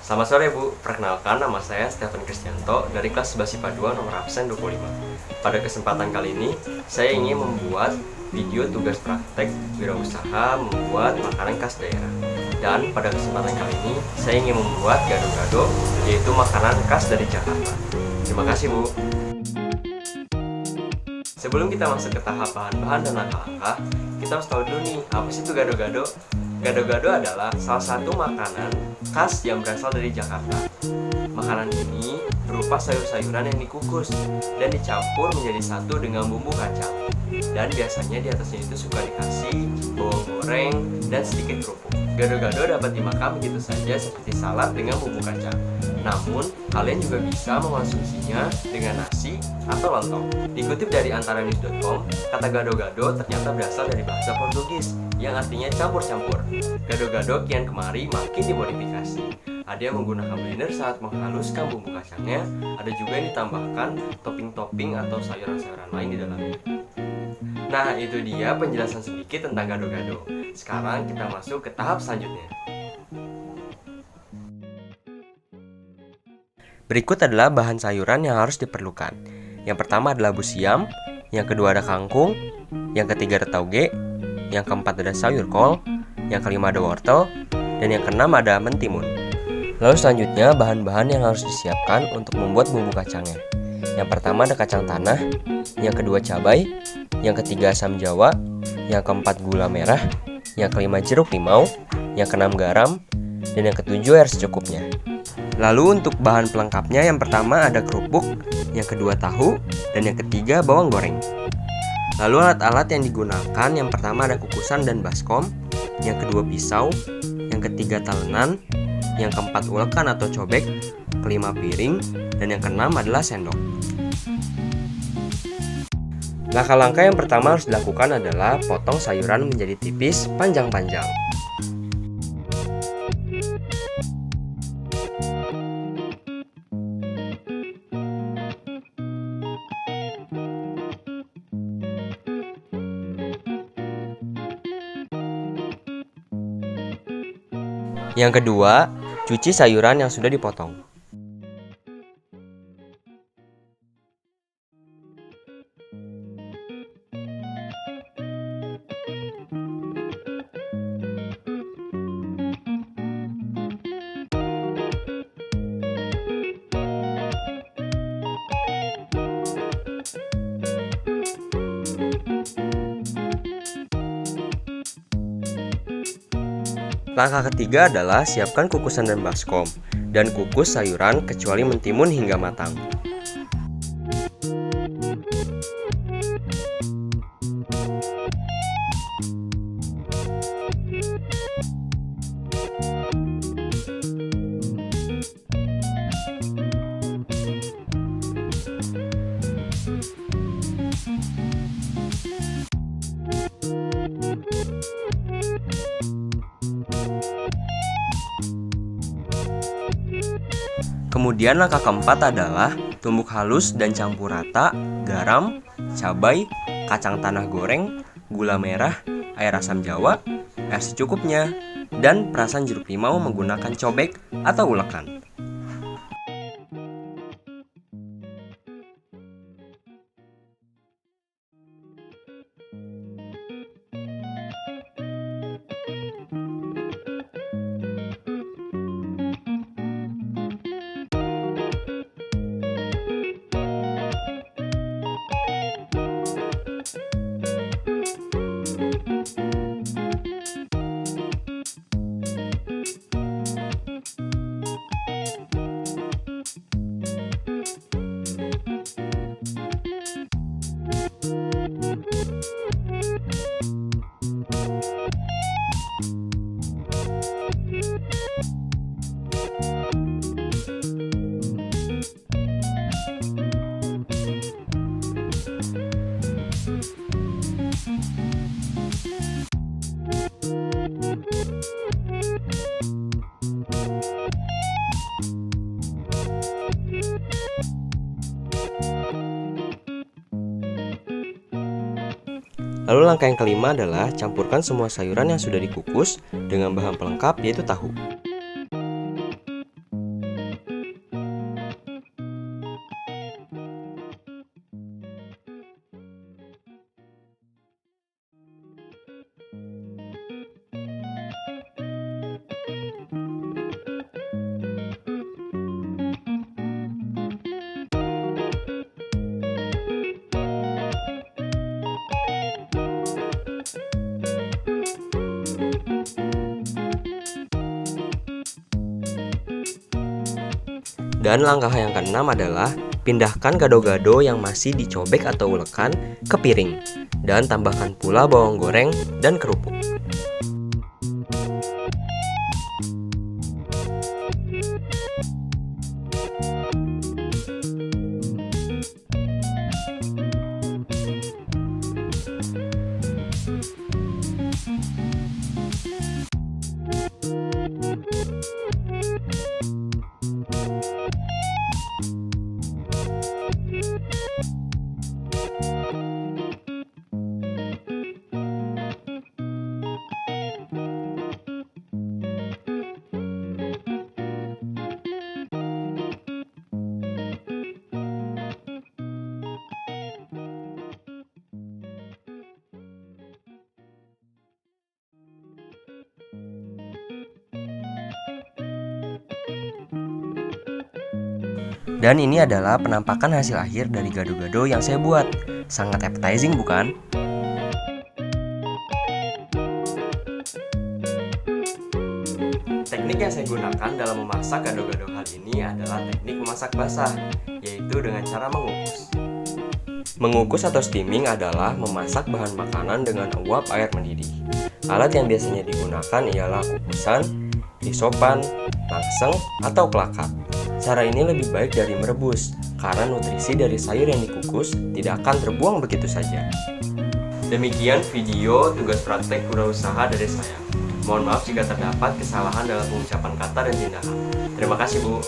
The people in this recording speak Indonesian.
Selamat sore Bu, perkenalkan nama saya Stephen Kristianto dari kelas 11 IPA 2 nomor absen 25. Pada kesempatan kali ini, saya ingin membuat video tugas praktek wirausaha membuat makanan khas daerah. Dan pada kesempatan kali ini, saya ingin membuat gado-gado, yaitu makanan khas dari Jakarta. Terima kasih Bu. Sebelum kita masuk ke tahap bahan-bahan dan langkah-langkah, kita harus tahu dulu nih, apa sih itu gado-gado? Gado-gado adalah salah satu makanan khas yang berasal dari Jakarta. Makanan ini berupa sayur-sayuran yang dikukus dan dicampur menjadi satu dengan bumbu kacang. Dan biasanya di atasnya itu suka dikasih bawang goreng dan sedikit kerupuk. Gado-gado dapat dimakan begitu saja seperti salad dengan bumbu kacang. Namun, kalian juga bisa mengonsumsinya dengan nasi atau lontong. Dikutip dari antaranews.com, kata gado-gado ternyata berasal dari bahasa Portugis yang artinya campur-campur. Gado-gado kian kemari makin dimodifikasi. Ada yang menggunakan blender saat menghaluskan bumbu kacangnya, ada juga yang ditambahkan topping-topping atau sayuran-sayuran lain di dalamnya. Nah, itu dia penjelasan sedikit tentang gado-gado. Sekarang kita masuk ke tahap selanjutnya. Berikut adalah bahan sayuran yang harus diperlukan. Yang pertama adalah busiam, yang kedua ada kangkung, yang ketiga ada tauge, yang keempat ada sayur kol, yang kelima ada wortel, dan yang keenam ada mentimun. Lalu selanjutnya bahan-bahan yang harus disiapkan untuk membuat bumbu kacangnya. Yang pertama ada kacang tanah, yang kedua cabai, yang ketiga asam jawa, yang keempat gula merah, yang kelima jeruk limau, yang keenam garam, dan yang ketujuh air secukupnya. Lalu untuk bahan pelengkapnya, yang pertama ada kerupuk, yang kedua tahu, dan yang ketiga bawang goreng. Lalu alat-alat yang digunakan, yang pertama ada kukusan dan baskom, yang kedua pisau, yang ketiga talenan, yang keempat ulekan atau cobek, kelima piring, dan yang keenam adalah sendok. Langkah-langkah yang pertama harus dilakukan adalah potong sayuran menjadi tipis panjang-panjang. Yang kedua, cuci sayuran yang sudah dipotong. Langkah ketiga adalah siapkan kukusan dan baskom, dan kukus sayuran kecuali mentimun hingga matang. Kemudian langkah keempat adalah tumbuk halus dan campur rata garam, cabai, kacang tanah goreng, gula merah, air asam jawa, air secukupnya, dan perasan jeruk limau menggunakan cobek atau ulekan. Lalu langkah yang kelima adalah campurkan semua sayuran yang sudah dikukus dengan bahan pelengkap yaitu tahu. Dan langkah yang keenam adalah pindahkan gado-gado yang masih dicobek atau ulekan ke piring. Dan tambahkan pula bawang goreng dan kerupuk. Dan ini adalah penampakan hasil akhir dari gado-gado yang saya buat. Sangat appetizing bukan? Teknik yang saya gunakan dalam memasak gado-gado kali ini adalah teknik memasak basah, yaitu dengan cara mengukus. Mengukus atau steaming adalah memasak bahan makanan dengan uap air mendidih. Alat yang biasanya digunakan ialah kukusan, hisopan, langseng, atau kelakar. Cara ini lebih baik dari merebus, karena nutrisi dari sayur yang dikukus tidak akan terbuang begitu saja. Demikian video tugas praktek wirausaha dari saya. Mohon maaf jika terdapat kesalahan dalam pengucapan kata dan tindakan. Terima kasih, Bu.